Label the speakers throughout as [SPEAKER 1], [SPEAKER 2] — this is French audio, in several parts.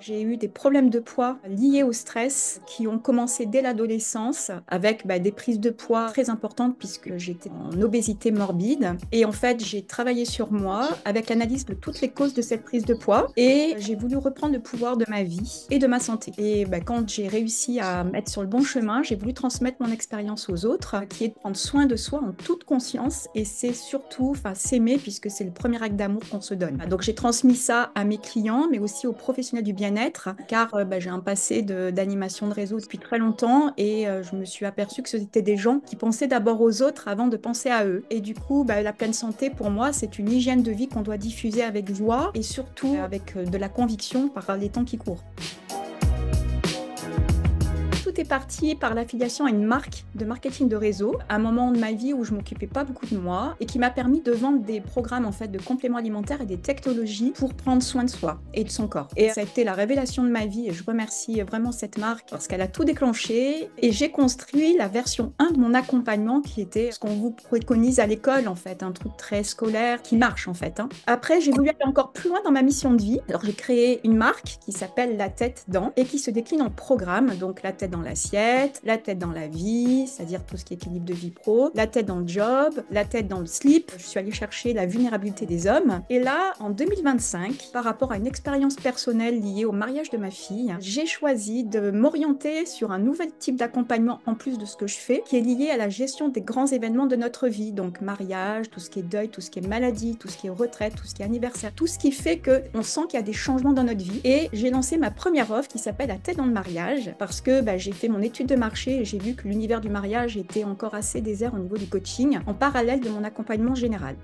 [SPEAKER 1] J'ai eu des problèmes de poids liés au stress qui ont commencé dès l'adolescence avec des prises de poids très importantes puisque j'étais en obésité morbide. Et en fait, j'ai travaillé sur moi avec l'analyse de toutes les causes de cette prise de poids et j'ai voulu reprendre le pouvoir de ma vie et de ma santé. Et quand j'ai réussi à mettre sur le bon chemin, j'ai voulu transmettre mon expérience aux autres, qui est de prendre soin de soi en toute conscience et c'est surtout s'aimer puisque c'est le premier acte d'amour qu'on se donne. Donc j'ai transmis ça à mes clients mais aussi aux professionnels du bien-être car j'ai un passé d'animation de réseau depuis très longtemps et je me suis aperçue que c'était des gens qui pensaient d'abord aux autres avant de penser à eux. Et du coup, la pleine santé pour moi, c'est une hygiène de vie qu'on doit diffuser avec joie et surtout avec de la conviction par les temps qui courent. Tout est parti par l'affiliation à une marque de marketing de réseau, à un moment de ma vie où je m'occupais pas beaucoup de moi et qui m'a permis de vendre des programmes en fait de compléments alimentaires et des technologies pour prendre soin de soi et de son corps. Et ça a été la révélation de ma vie et je remercie vraiment cette marque parce qu'elle a tout déclenché et j'ai construit la version 1 de mon accompagnement qui était ce qu'on vous préconise à l'école en fait, un truc très scolaire qui marche en fait. Après, j'ai voulu aller encore plus loin dans ma mission de vie. Alors j'ai créé une marque qui s'appelle La Tête dans et qui se décline en programme, donc la tête dans l'assiette, la tête dans la vie, c'est-à-dire tout ce qui est équilibre de vie pro, la tête dans le job, la tête dans le slip. Je suis allée chercher la vulnérabilité des hommes. Et là, en 2025, par rapport à une expérience personnelle liée au mariage de ma fille, j'ai choisi de m'orienter sur un nouvel type d'accompagnement en plus de ce que je fais, qui est lié à la gestion des grands événements de notre vie, donc mariage, tout ce qui est deuil, tout ce qui est maladie, tout ce qui est retraite, tout ce qui est anniversaire, tout ce qui fait qu'on sent qu'il y a des changements dans notre vie. Et j'ai lancé ma première offre qui s'appelle La Tête dans le mariage, parce que j'ai fait mon étude de marché et j'ai vu que l'univers du mariage était encore assez désert au niveau du coaching, en parallèle de mon accompagnement général.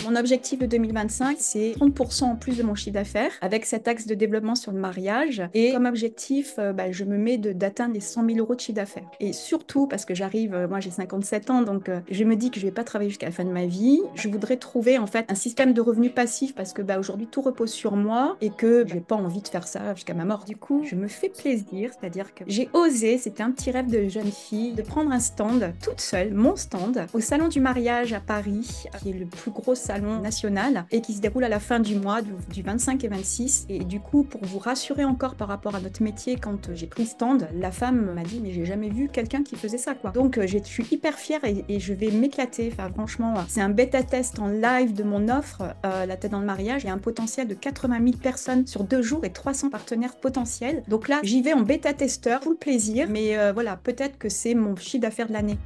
[SPEAKER 1] Mon objectif de 2025, c'est 30% en plus de mon chiffre d'affaires avec cet axe de développement sur le mariage. Et comme objectif, je me mets d'atteindre les 100 000 euros de chiffre d'affaires. Et surtout, parce que j'arrive, moi j'ai 57 ans, donc je me dis que je ne vais pas travailler jusqu'à la fin de ma vie. Je voudrais trouver en fait un système de revenus passifs parce que aujourd'hui tout repose sur moi et que je n'ai pas envie de faire ça jusqu'à ma mort. Du coup, je me fais plaisir, c'est-à-dire que j'ai osé, c'était un petit rêve de jeune fille, de prendre un stand toute seule, mon stand, au salon du mariage à Paris, qui est le plus gros salon national et qui se déroule à la fin du mois du 25 et 26. Et du coup, pour vous rassurer encore par rapport à notre métier, quand j'ai pris stand, la femme m'a dit mais j'ai jamais vu quelqu'un qui faisait ça quoi. Donc je suis hyper fière et je vais m'éclater. Enfin franchement, c'est un bêta-test en live de mon offre, La Tête dans le mariage. Il y a un potentiel de 80 000 personnes sur 2 jours et 300 partenaires potentiels. Donc là, j'y vais en bêta-testeur pour le plaisir. Mais voilà, peut-être que c'est mon chiffre d'affaires de l'année.